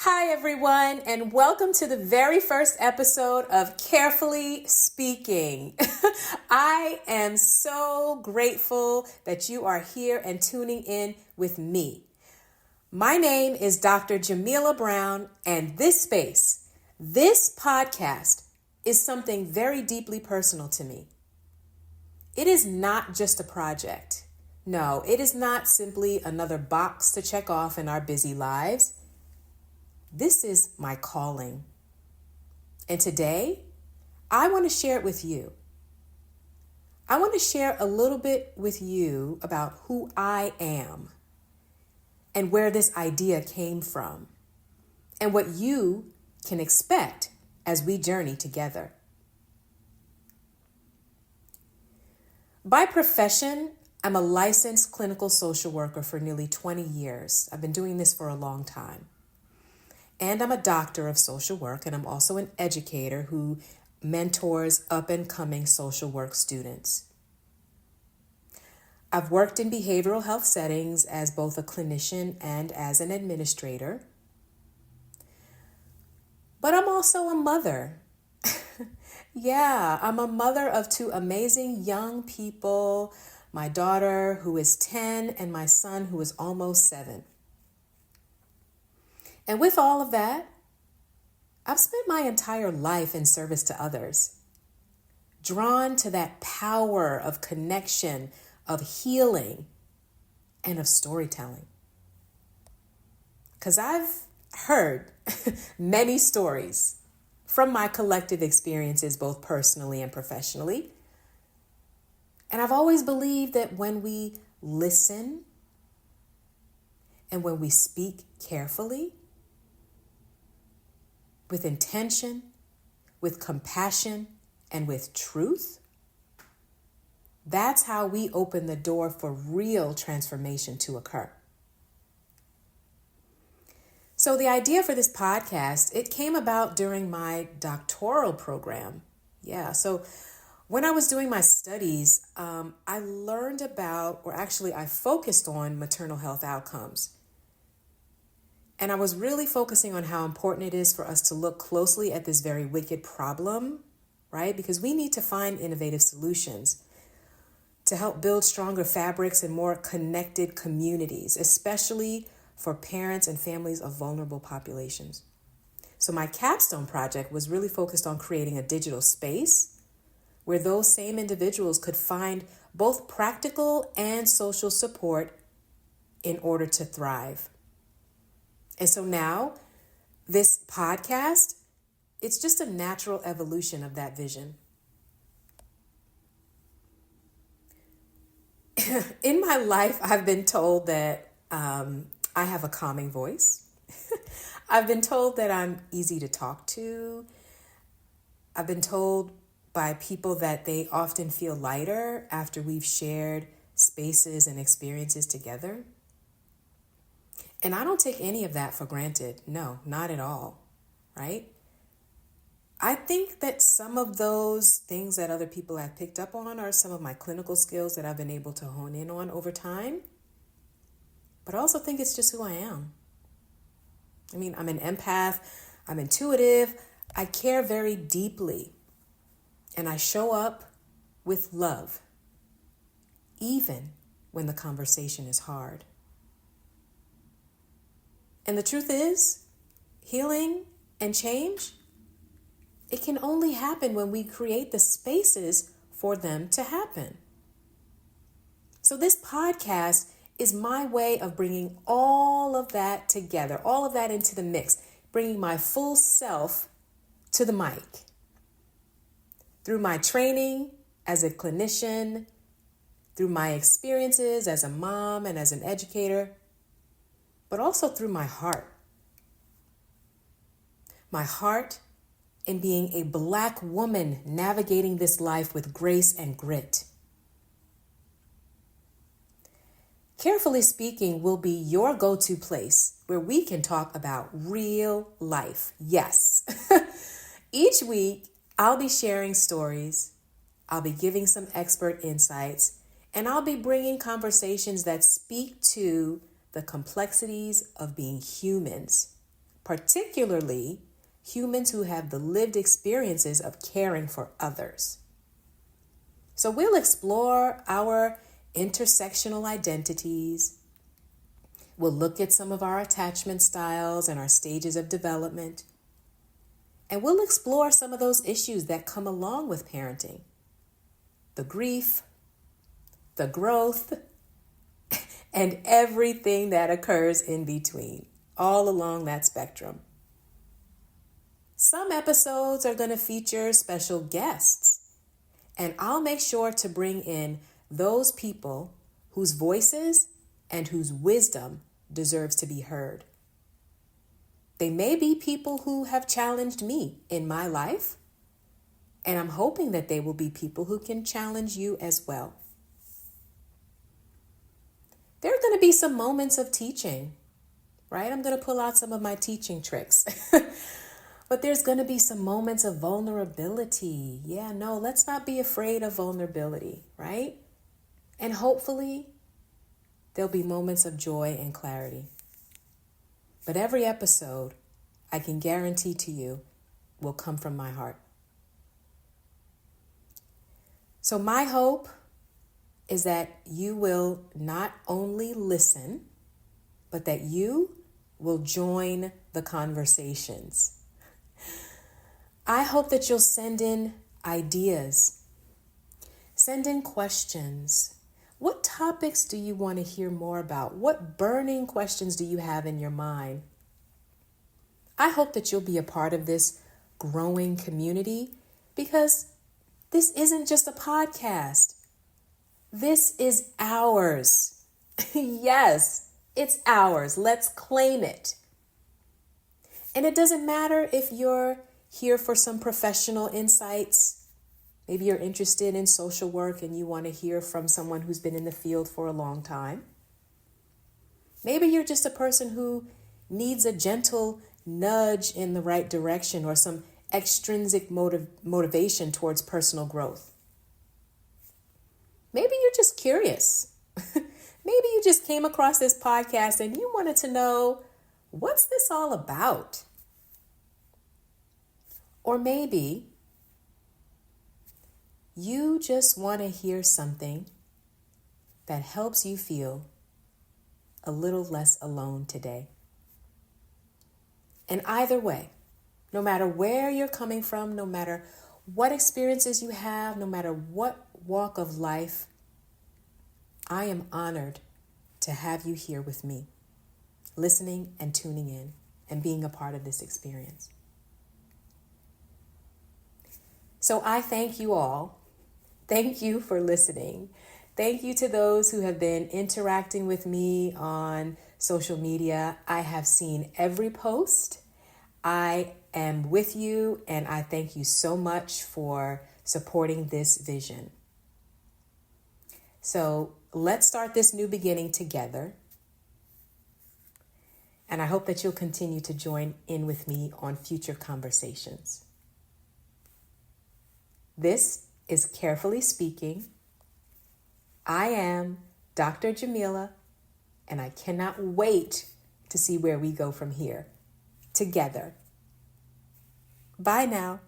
Hi, everyone, and welcome to the very first episode of Carefully Speaking. I am so grateful that you are here and tuning in with me. My name is Dr. Jamillah Brown, and this podcast, is something very deeply personal to me. It is not just a project. No, it is not simply another box to check off in our busy lives. This is my calling. And today, I want to share it with you. I want to share a little bit with you about who I am and where this idea came from and what you can expect as we journey together. By profession, I'm a licensed clinical social worker for nearly 20 years. I've been doing this for a long time. And I'm a doctor of social work, and I'm also an educator who mentors up-and-coming social work students. I've worked in behavioral health settings as both a clinician and as an administrator. But I'm also a mother. Yeah, I'm a mother of two amazing young people, my daughter who is 10 and my son who is almost 7. And with all of that, I've spent my entire life in service to others, drawn to that power of connection, of healing, and of storytelling. Because I've heard many stories from my collective experiences, both personally and professionally. And I've always believed that when we listen and when we speak carefully, with intention, with compassion, and with truth, that's how we open the door for real transformation to occur. So the idea for this podcast, it came about during my doctoral program. So when I was doing my studies, I learned about, I focused on maternal health outcomes. And I was really focusing on how important it is for us to look closely at this very wicked problem, right? Because we need to find innovative solutions to help build stronger fabrics and more connected communities, especially for parents and families of vulnerable populations. So my capstone project was really focused on creating a digital space where those same individuals could find both practical and social support in order to thrive. And so now, this podcast, it's just a natural evolution of that vision. In my life, I've been told that I have a calming voice. I've been told that I'm easy to talk to. I've been told by people that they often feel lighter after we've shared spaces and experiences together. And I don't take any of that for granted. No, not at all, right? I think that some of those things that other people have picked up on are some of my clinical skills that I've been able to hone in on over time. But I also think it's just who I am. I mean, I'm an empath, I'm intuitive, I care very deeply, and I show up with love, even when the conversation is hard. And the truth is, healing and change, it can only happen when we create the spaces for them to happen. So this podcast is my way of bringing all of that together, all of that into the mix, bringing my full self to the mic. Through my training as a clinician, through my experiences as a mom and as an educator, but also through my heart. My heart in being a Black woman navigating this life with grace and grit. Carefully Speaking will be your go-to place where we can talk about real life. Yes. Each week, I'll be sharing stories, I'll be giving some expert insights, and I'll be bringing conversations that speak to the complexities of being humans, particularly humans who have the lived experiences of caring for others. So we'll explore our intersectional identities. We'll look at some of our attachment styles and our stages of development. And we'll explore some of those issues that come along with parenting. The grief, the growth, and everything that occurs in between, all along that spectrum. Some episodes are going to feature special guests, and I'll make sure to bring in those people whose voices and whose wisdom deserves to be heard. They may be people who have challenged me in my life, and I'm hoping that they will be people who can challenge you as well. There are going to be some moments of teaching, right? I'm going to pull out some of my teaching tricks. But there's going to be some moments of vulnerability. Yeah, no, let's not be afraid of vulnerability, right? And hopefully, there'll be moments of joy and clarity. But every episode, I can guarantee to you, will come from my heart. So my hope is that you will not only listen, but that you will join the conversations. I hope that you'll send in ideas, send in questions. What topics do you want to hear more about? What burning questions do you have in your mind? I hope that you'll be a part of this growing community, because this isn't just a podcast. This is ours. Yes, it's ours. Let's claim it. And it doesn't matter if you're here for some professional insights. Maybe you're interested in social work and you want to hear from someone who's been in the field for a long time. Maybe you're just a person who needs a gentle nudge in the right direction or some extrinsic motivation towards personal growth. Maybe you're just curious. Maybe you just came across this podcast and you wanted to know, what's this all about? Or maybe you just want to hear something that helps you feel a little less alone today. And either way, no matter where you're coming from, no matter what experiences you have, no matter what walk of life, I am honored to have you here with me, listening and tuning in and being a part of this experience. So I thank you all. Thank you for listening. Thank you to those who have been interacting with me on social media. I have seen every post. I am with you, and I thank you so much for supporting this vision. So let's start this new beginning together. And I hope that you'll continue to join in with me on future conversations. This is Carefully Speaking. I am Dr. Jamillah, and I cannot wait to see where we go from here together. Bye now.